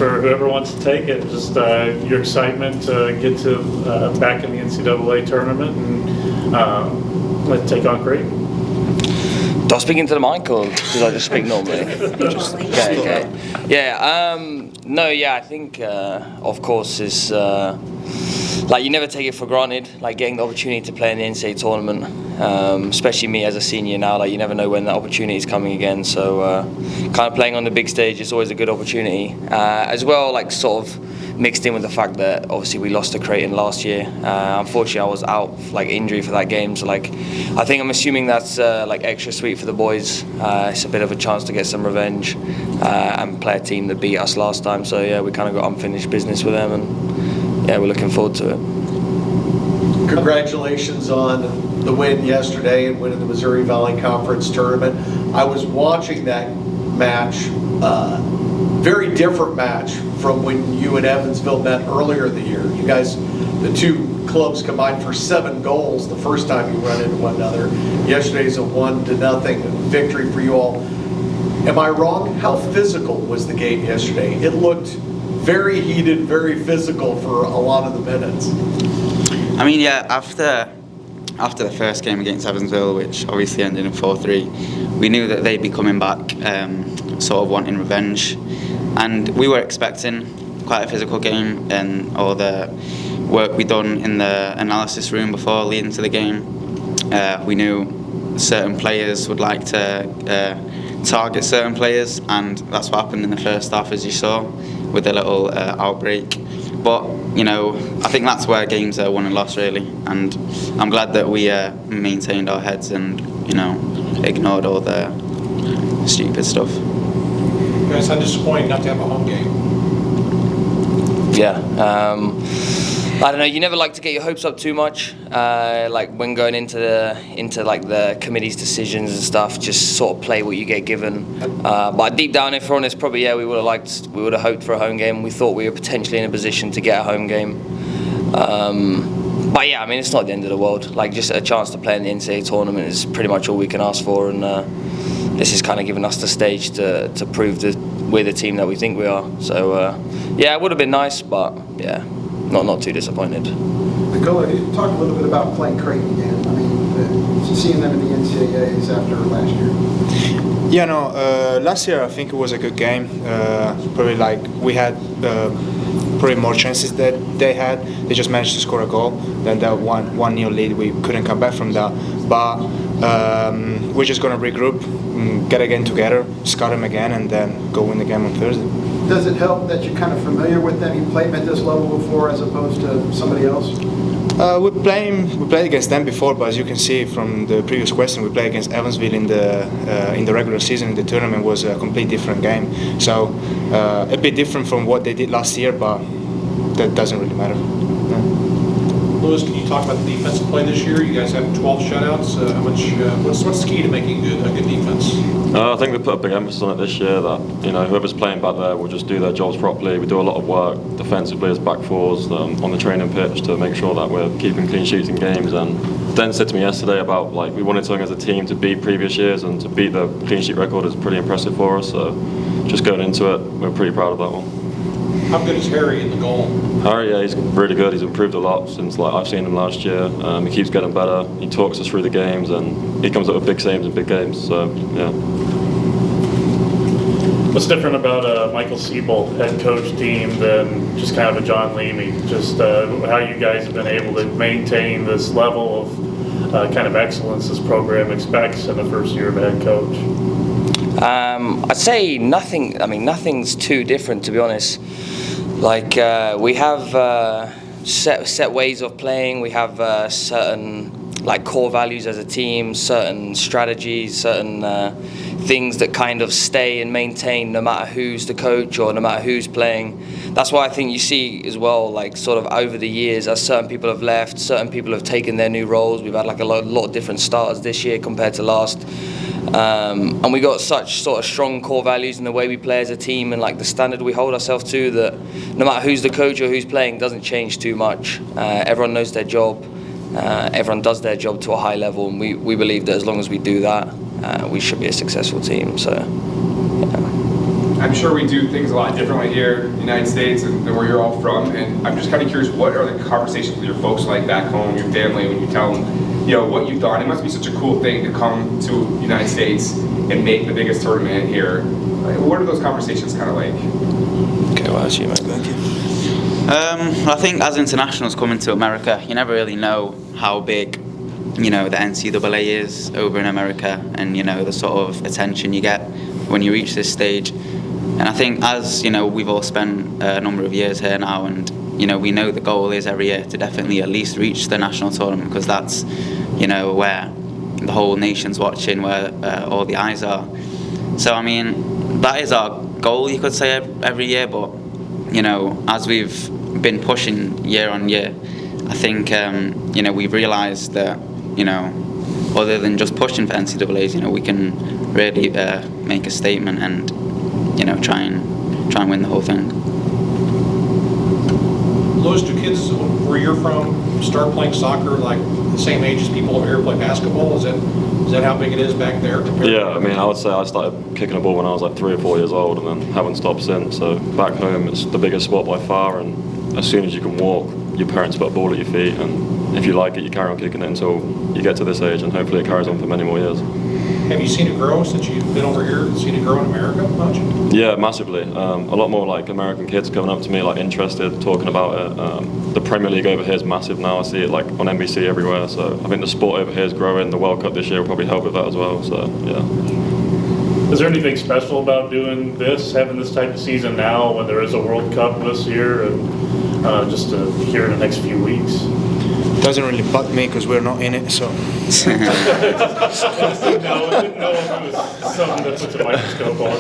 for whoever wants to take it, just your excitement to get to back in the NCAA tournament and let's take on Creighton. Do I speak into the mic or did I just speak normally? Okay. Yeah. I think of course is like you never take it for granted. Like getting the opportunity to play in the NCAA tournament, especially me as a senior now. Like you never know when that opportunity is coming again. So kind of playing on the big stage is always a good opportunity. As well, like sort of mixed in with the fact that obviously we lost to Creighton last year. Unfortunately, I was out like injury for that game, so like I think I'm assuming that's like extra sweet for the boys. It's a bit of a chance to get some revenge and play a team that beat us last time. So yeah, we kind of got unfinished business with them, and yeah, we're looking forward to it. Congratulations on the win yesterday and winning the Missouri Valley Conference tournament. I was watching that match. Very different match from when you and Evansville met earlier in the year. You guys, the two clubs combined for 7 goals the first time you run into one another. Yesterday's a 1-0 victory for you all. Am I wrong? How physical was the game yesterday? It looked very heated, very physical for a lot of the minutes. I mean, yeah, after the first game against Evansville, which obviously ended in 4-3, we knew that they'd be coming back sort of wanting revenge. And we were expecting quite a physical game, and all the work we done in the analysis room before leading to the game. We knew certain players would like to target certain players, and that's what happened in the first half, as you saw, with a little outbreak. But, you know, I think that's where games are won and lost, really. And I'm glad that we maintained our heads and, you know, ignored all the stupid stuff. You guys, how disappointing not to have a home game? Yeah. I don't know. You never like to get your hopes up too much. Like when going into like the committee's decisions and stuff, just sort of play what you get given. But deep down, if we're honest, probably we would have hoped for a home game. We thought we were potentially in a position to get a home game. But yeah, I mean, it's not the end of the world. Like just a chance to play in the NCAA tournament is pretty much all we can ask for, and this is kind of giving us the stage to prove that we're the team that we think we are. So yeah, it would have been nice, but yeah. Not too disappointed. Nicolo, you talk a little bit about playing Creighton again. I mean, seeing them in the NCAAs after last year. Yeah, no. Last year I think it was a good game. Probably like we had probably more chances that they had. They just managed to score a goal. Then that 1-0 lead, we couldn't come back from that. But we're just gonna regroup, get again together, scout them again, and then go win the game on Thursday. Does it help that you're kind of familiar with them? You played at this level before as opposed to somebody else? We played against them before, but as you can see from the previous question, we played against Evansville in the regular season. In the tournament was a completely different game. So a bit different from what they did last year, but that doesn't really matter. Lewis, can you talk about the defensive play this year? You guys have 12 shutouts. What's the key to making a good defense? I think we put a big emphasis on it this year that whoever's playing back there will just do their jobs properly. We do a lot of work defensively as back fours on the training pitch to make sure that we're keeping clean sheets in games. And Den said to me yesterday about like we wanted something as a team to beat previous years, and to beat the clean sheet record is pretty impressive for us. So just going into it, we're pretty proud of that one. How good is Harry in the goal? Harry, yeah, he's really good. He's improved a lot since I've seen him last year. He keeps getting better. He talks us through the games, and he comes up with big saves in big games. So yeah. What's different about Michael Siebold, head coach team, than just kind of a John Leamy? Just how you guys have been able to maintain this level of kind of excellence this program expects in the first year of a head coach? I'd say nothing. I mean, nothing's too different, to be honest. Like we have set ways of playing. We have certain like core values as a team, certain strategies, certain things that kind of stay and maintain no matter who's the coach or no matter who's playing. That's why I think you see as well, like sort of over the years, as certain people have left, certain people have taken their new roles. We've had like a lot of different starters this year compared to last. And we got such sort of strong core values in the way we play as a team and like the standard we hold ourselves to, that no matter who's the coach or who's playing doesn't change too much. Everyone knows their job. Everyone does their job to a high level, and we believe that as long as we do that, we should be a successful team. So, yeah. I'm sure we do things a lot differently here in the United States and where you're all from, and I'm just kind of curious, what are the conversations with your folks like back home, your family, when you tell them, what you've done? It must be such a cool thing to come to the United States and make the biggest tournament here. What are those conversations kind of like? Okay, well, that's you, mate. Thank you. I think as internationals coming to America, you never really know how big, the NCAA is over in America, and the sort of attention you get when you reach this stage. And I think as we've all spent a number of years here now, and we know the goal is every year to definitely at least reach the national tournament, because that's where the whole nation's watching, where all the eyes are. So I mean, that is our goal, you could say, every year. But as we've been pushing year on year, I think we've realised that other than just pushing for NCAAs, we can really make a statement and try and win the whole thing. Louis, do kids where you're from start playing soccer like the same age as people over here play basketball? Is that how big it is back there? Yeah, I mean, I would say I started kicking a ball when I was like 3 or 4 years old, and then haven't stopped since. So back home, it's the biggest sport by far, and as soon as you can walk, your parents put a ball at your feet, and if you like it, you carry on kicking it until you get to this age, and hopefully it carries on for many more years. Have you seen it grow since you've been over here? Seen it grow in America much? Yeah, massively. A lot more like American kids coming up to me, like interested, talking about it. The Premier League over here is massive now. I see it like on NBC everywhere. So I think the sport over here is growing. The World Cup this year will probably help with that as well. So yeah. Is there anything special about doing this, having this type of season now when there is a World Cup this year, and just here in the next few weeks? Doesn't really bug me because we're not in it, so. No, I didn't know if it was something that puts a microscope on.